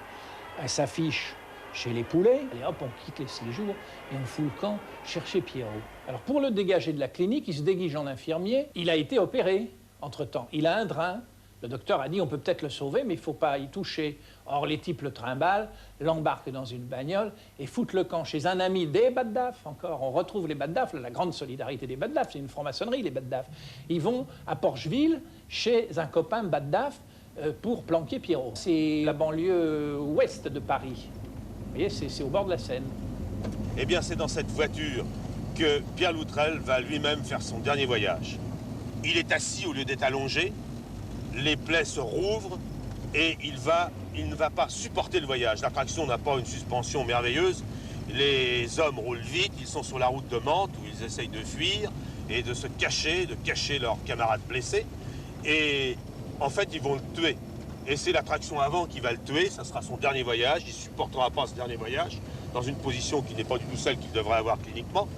sa fiche chez les poulets, allez hop, on quitte les 6 jours et on fout le camp chercher Pierrot. Alors pour le dégager de la clinique, il se déguise en infirmier, il a été opéré entre-temps, il a un drain. Le docteur a dit, on peut peut-être le sauver, mais il ne faut pas y toucher. Or, les types le trimballent, l'embarquent dans une bagnole et foutent le camp chez un ami des Baddaf. Encore, on retrouve les Baddaf, la grande solidarité des Baddaf, c'est une franc-maçonnerie, les Baddaf. Ils vont à Porcheville, chez un copain Baddaf, pour planquer Pierrot. C'est la banlieue ouest de Paris. Vous voyez, c'est au bord de la Seine. Eh bien, c'est dans cette voiture que Pierre Loutrel va lui-même faire son dernier voyage. Il est assis au lieu d'être allongé. Les plaies se rouvrent et il ne va pas supporter le voyage. L'attraction n'a pas une suspension merveilleuse. Les hommes roulent vite, ils sont sur la route de Mantes où ils essayent de fuir et de se cacher, de cacher leurs camarades blessés. Et en fait, ils vont le tuer. Et c'est l'attraction avant qui va le tuer, ça sera son dernier voyage. Il ne supportera pas ce dernier voyage dans une position qui n'est pas du tout celle qu'il devrait avoir cliniquement.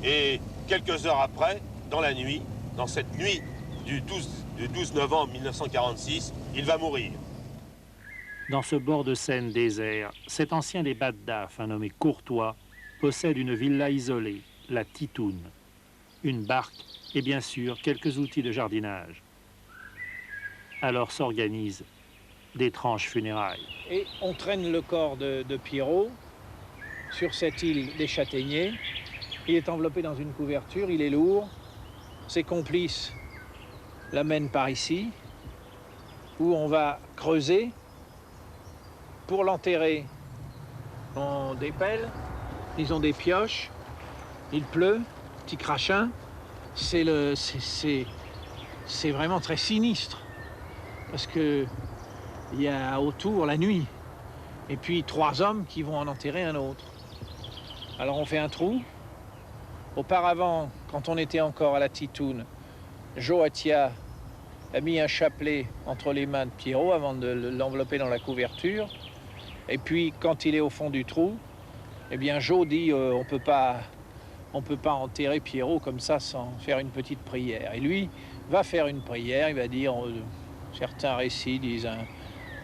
Et quelques heures après, dans la nuit, dans cette nuit du 12 novembre 1946, il va mourir. Dans ce bord de Seine désert, cet ancien des Baddaf, un nommé Courtois, possède une villa isolée, la Titoune, une barque et bien sûr quelques outils de jardinage. Alors s'organisent d'étranges funérailles. Et on traîne le corps de Pierrot sur cette île des Châtaigniers. Il est enveloppé dans une couverture, il est lourd. Ses complices l'amènent par ici, où on va creuser pour l'enterrer. On dépelle, ils ont des pioches, il pleut, petit crachin. C'est vraiment très sinistre, parce que il y a autour la nuit, et puis 3 hommes qui vont en enterrer un autre. Alors on fait un trou. Auparavant, quand on était encore à la Titoune, Joe Attia a mis un chapelet entre les mains de Pierrot avant de l'envelopper dans la couverture. Et puis, quand il est au fond du trou, eh bien, Joe dit on peut pas enterrer Pierrot comme ça sans faire une petite prière. Et lui va faire une prière, il va dire, certains récits disent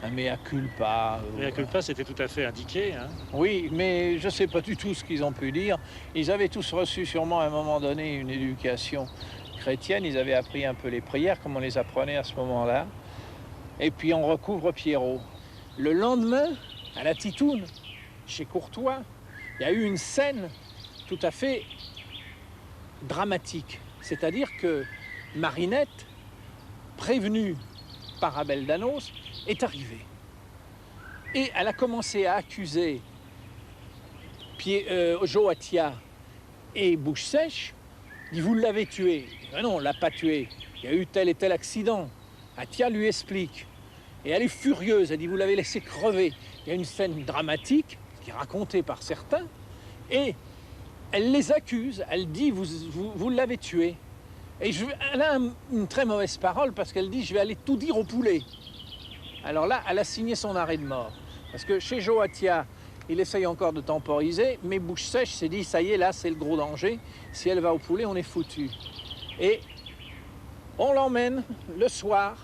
un mea culpa. Mea culpa, c'était tout à fait indiqué. Hein. Oui, mais je ne sais pas du tout ce qu'ils ont pu dire. Ils avaient tous reçu sûrement à un moment donné une éducation chrétienne. Ils avaient appris un peu les prières, comme on les apprenait à ce moment-là. Et puis on recouvre Pierrot. Le lendemain, à la Titoune, chez Courtois, il y a eu une scène tout à fait dramatique. C'est-à-dire que Marinette, prévenue par Abel Danos, est arrivée. Et elle a commencé à accuser Joatia et Bouche Sèche. Dit, vous l'avez tué. Ben non, on ne l'a pas tué. Il y a eu tel et tel accident. Atia lui explique. Et elle est furieuse. Elle dit, vous l'avez laissé crever. Il y a une scène dramatique qui est racontée par certains. Et elle les accuse. Elle dit, vous l'avez tué. Et elle a une très mauvaise parole parce qu'elle dit, je vais aller tout dire au poulet. Alors là, elle a signé son arrêt de mort. Parce que chez Joatia, il essaye encore de temporiser, mais Bouche Sèche s'est dit, ça y est, là, c'est le gros danger. Si elle va au poulet, on est foutu. Et on l'emmène le soir,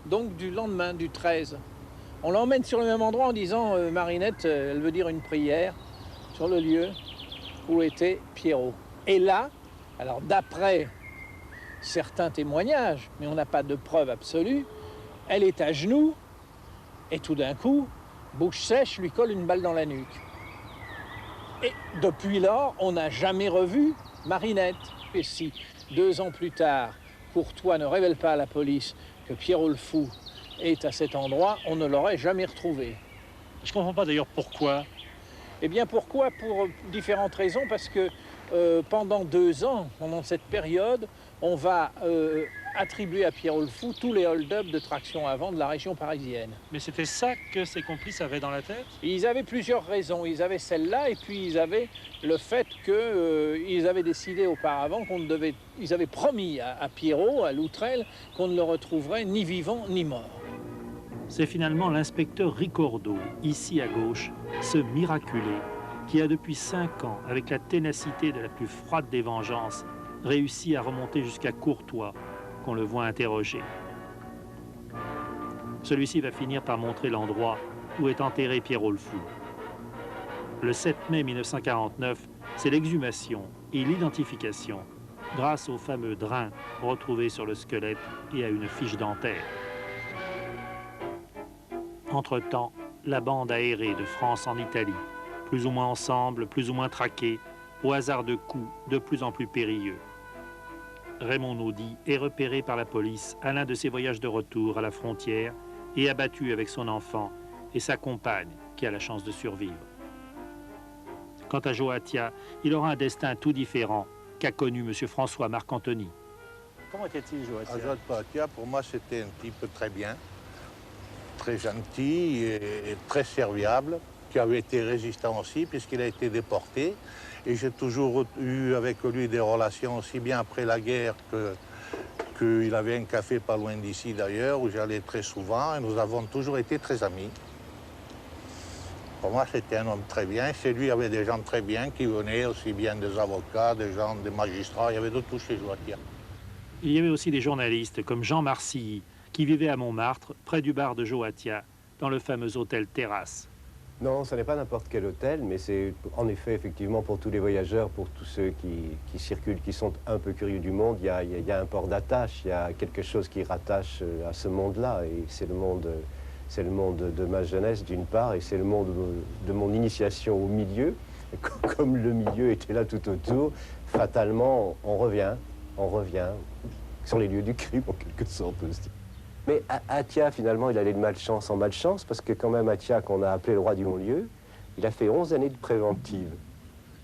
donc du lendemain, du 13. On l'emmène sur le même endroit en disant, Marinette, elle veut dire une prière sur le lieu où était Pierrot. Et là, alors d'après certains témoignages, mais on n'a pas de preuve absolue, elle est à genoux, et tout d'un coup, Bouche Sèche lui colle une balle dans la nuque. Et depuis lors, on n'a jamais revu Marinette. Et si, 2 ans plus tard, Courtois ne révèle pas à la police que Pierrot le Fou est à cet endroit, on ne l'aurait jamais retrouvé. Je ne comprends pas d'ailleurs pourquoi. Eh bien pourquoi? Pour différentes raisons, parce que pendant 2 ans, pendant cette période, on va attribuer à Pierrot le Fou tous les hold-up de traction avant de la région parisienne. Mais c'était ça que ses complices avaient dans la tête? Ils avaient plusieurs raisons. Ils avaient celle-là et puis ils avaient le fait qu'ils avaient décidé auparavant ils avaient promis à Pierrot, à Loutrel, qu'on ne le retrouverait ni vivant ni mort. C'est finalement l'inspecteur Ricordo, ici à gauche, ce miraculé, qui a depuis 5 ans, avec la ténacité de la plus froide des vengeances, réussi à remonter jusqu'à Courtois, qu'on le voit interroger. Celui-ci va finir par montrer l'endroit où est enterré Pierrot le Fou. Le 7 mai 1949, c'est l'exhumation et l'identification grâce au fameux drain retrouvé sur le squelette et à une fiche dentaire. Entre-temps, la bande a erré de France en Italie, plus ou moins ensemble, plus ou moins traqués, au hasard de coups de plus en plus périlleux. Raymond Naudy est repéré par la police à l'un de ses voyages de retour à la frontière et abattu avec son enfant et sa compagne qui a la chance de survivre. Quant à Joatia, il aura un destin tout différent qu'a connu M. François Marc-Antony. Comment était-il, Joatia? Joatia, pour moi, c'était un type très bien, très gentil et très serviable, qui avait été résistant aussi puisqu'il a été déporté. Et j'ai toujours eu avec lui des relations aussi bien après la guerre qu'il avait un café pas loin d'ici d'ailleurs, où j'allais très souvent, et nous avons toujours été très amis. Pour moi, c'était un homme très bien. Chez lui, il y avait des gens très bien qui venaient, aussi bien des avocats, des magistrats, il y avait de tout chez Joatia. Il y avait aussi des journalistes comme Jean Marcilly, qui vivait à Montmartre, près du bar de Joatia, dans le fameux hôtel Terrasse. Non, ce n'est pas n'importe quel hôtel, mais c'est en effet, effectivement, pour tous les voyageurs, pour tous ceux qui circulent, qui sont un peu curieux du monde, il y a un port d'attache, il y a quelque chose qui rattache à ce monde-là, et c'est le monde de ma jeunesse, d'une part, et c'est le monde de mon initiation au milieu. Comme le milieu était là tout autour, fatalement, on revient sur les lieux du crime, en quelque sorte aussi. Mais Atia, finalement, il allait de malchance en malchance, parce que quand même, Atia, qu'on a appelé le roi du non-lieu, il a fait 11 années de préventive.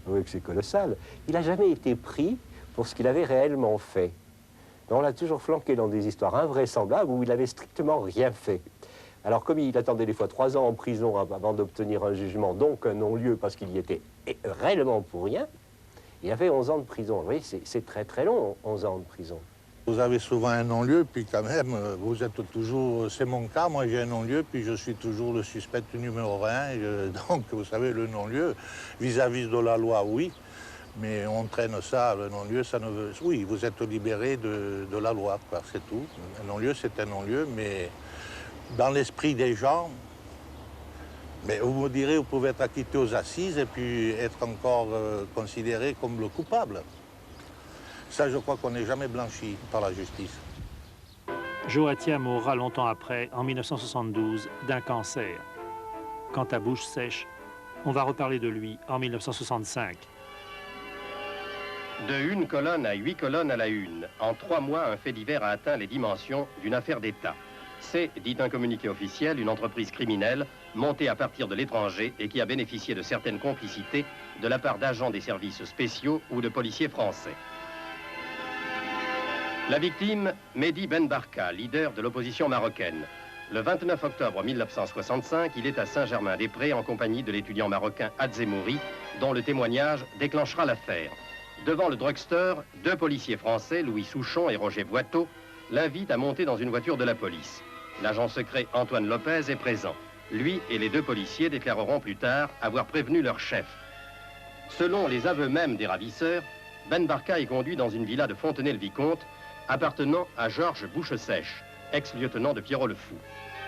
Vous voyez que c'est colossal. Il n'a jamais été pris pour ce qu'il avait réellement fait. Mais on l'a toujours flanqué dans des histoires invraisemblables où il n'avait strictement rien fait. Alors, comme il attendait des fois 3 ans en prison avant d'obtenir un jugement, donc un non-lieu parce qu'il y était réellement pour rien, il a fait 11 ans de prison. Vous voyez, c'est très très long, 11 ans de prison. Vous avez souvent un non-lieu, puis quand même, vous êtes toujours... C'est mon cas, moi j'ai un non-lieu, puis je suis toujours le suspect numéro 1. Donc, vous savez, le non-lieu, vis-à-vis de la loi, oui, mais on traîne ça, le non-lieu, ça ne veut... Oui, vous êtes libéré de la loi, quoi, c'est tout. Un non-lieu, c'est un non-lieu, mais dans l'esprit des gens. Mais vous me direz, vous pouvez être acquitté aux assises et puis être encore considéré comme le coupable. Ça, je crois qu'on n'est jamais blanchi par la justice. Joatia mourra longtemps après, en 1972, d'un cancer. Quant à Bouche Sèche, on va reparler de lui en 1965. De 1 colonne à 8 colonnes à la une, en 3 mois, un fait divers a atteint les dimensions d'une affaire d'État. C'est, dit un communiqué officiel, une entreprise criminelle montée à partir de l'étranger et qui a bénéficié de certaines complicités de la part d'agents des services spéciaux ou de policiers français. La victime, Mehdi Ben Barka, leader de l'opposition marocaine. Le 29 octobre 1965, il est à Saint-Germain-des-Prés en compagnie de l'étudiant marocain Adzemouri, dont le témoignage déclenchera l'affaire. Devant le drugstore, 2 policiers français, Louis Souchon et Roger Boiteau, l'invitent à monter dans une voiture de la police. L'agent secret Antoine Lopez est présent. Lui et les 2 policiers déclareront plus tard avoir prévenu leur chef. Selon les aveux mêmes des ravisseurs, Ben Barka est conduit dans une villa de Fontenay-le-Vicomte appartenant à Georges Bouche-Sèche, ex-lieutenant de Pierrot le Fou.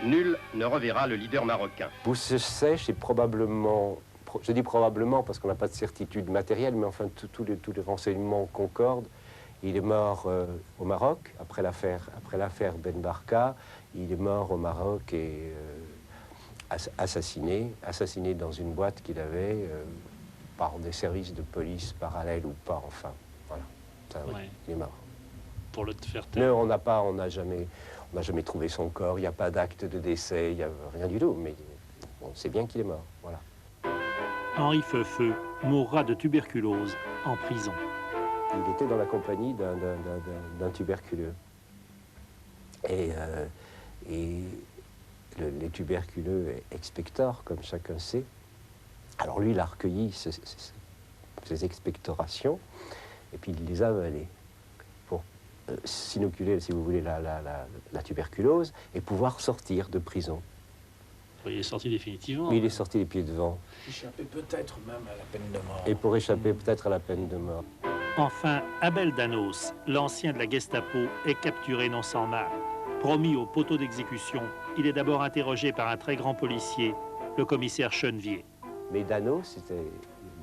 Nul ne reverra le leader marocain. Bouche-Sèche est probablement, je dis probablement parce qu'on n'a pas de certitude matérielle, mais enfin tous les renseignements concordent. Il est mort au Maroc après l'affaire Ben Barka. Il est mort au Maroc et assassiné dans une boîte qu'il avait par des services de police parallèles ou pas, enfin, voilà. Ça, oui, Ouais. il est mort. Pour le faire Mais taire. on n'a jamais trouvé son corps, il n'y a pas d'acte de décès, il n'y a rien du tout, mais on sait bien qu'il est mort, voilà. Henri Feufeu mourra de tuberculose en prison. Il était dans la compagnie d'un tuberculeux. Et les tuberculeux expectorent, comme chacun sait. Alors lui, il a recueilli ces expectorations, et puis il les a avalées pour s'inoculer, si vous voulez, la tuberculose, et pouvoir sortir de prison. Il est sorti définitivement. Mais il est sorti les pieds devant. Échapper peut-être même à la peine de mort. Et pour échapper peut-être à la peine de mort. Enfin, Abel Danos, l'ancien de la Gestapo, est capturé non sans mal. Promis au poteau d'exécution, il est d'abord interrogé par un très grand policier, le commissaire Chenevier. Mais Danos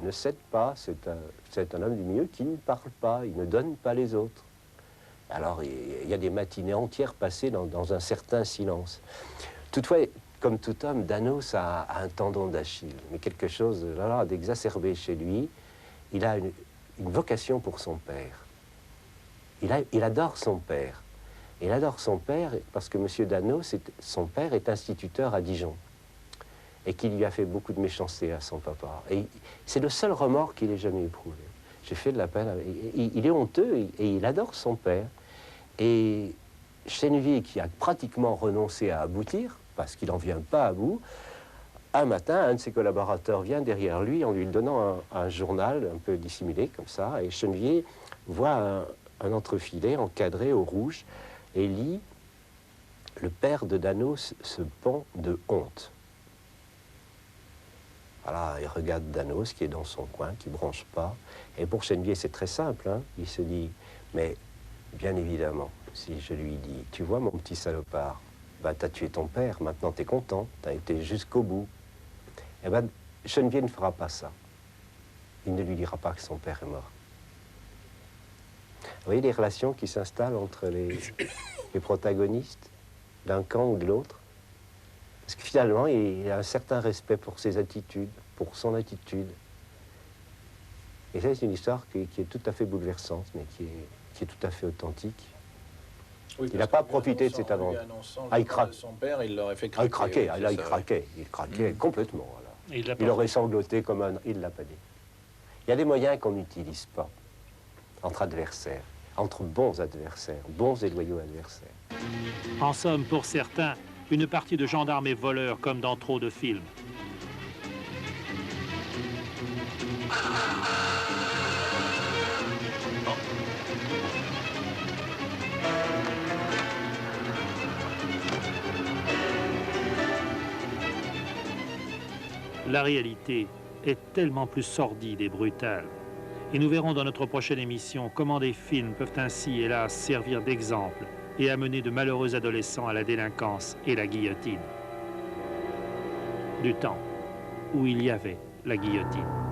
ne cède pas, c'est un homme du milieu qui ne parle pas, il ne donne pas les autres. Alors il y a des matinées entières passées dans un certain silence. Toutefois, comme tout homme, Danos a un tendon d'Achille, mais quelque chose d'exacerbé chez lui. Il a une vocation pour son père. Il adore son père. Il adore son père parce que M. Danos, son père, est instituteur à Dijon et qu'il lui a fait beaucoup de méchanceté à son papa. Et c'est le seul remords qu'il ait jamais éprouvé. J'ai fait de la peine. Il est honteux et il adore son père. Et Chenevier, qui a pratiquement renoncé à aboutir, parce qu'il n'en vient pas à bout, un matin, un de ses collaborateurs vient derrière lui en lui donnant un journal un peu dissimulé comme ça, et Chenevier voit un entrefilet encadré au rouge et lit « Le père de Danos se pend de honte ». Voilà, il regarde Danos qui est dans son coin, qui ne bronche pas. Et pour Chenevier, c'est très simple, hein. Il se dit « Mais bien évidemment, si je lui dis « Tu vois mon petit salopard, bah, t'as tué ton père, maintenant t'es content, t'as été jusqu'au bout. » Eh ben, Chenevier ne fera pas ça. Il ne lui dira pas que son père est mort. Vous voyez les relations qui s'installent entre les protagonistes d'un camp ou de l'autre? Parce que finalement, il a un certain respect pour ses attitudes, pour son attitude. Et ça, c'est une histoire qui est tout à fait bouleversante, mais qui est tout à fait authentique. Oui, il n'a pas profité de cette aventure. Ah, il craque. Son père, il l'aurait fait craquer. Il craquait, là, il craquait. Il craquait complètement. Voilà. Il aurait sangloté comme un... Il ne l'a pas dit. Il y a des moyens qu'on n'utilise pas entre adversaires, entre bons adversaires, bons et loyaux adversaires. En somme, pour certains, une partie de gendarmes et voleurs comme dans trop de films. La réalité est tellement plus sordide et brutale. Et nous verrons dans notre prochaine émission comment des films peuvent ainsi, hélas, servir d'exemple et amené de malheureux adolescents à la délinquance et la guillotine. Du temps où il y avait la guillotine.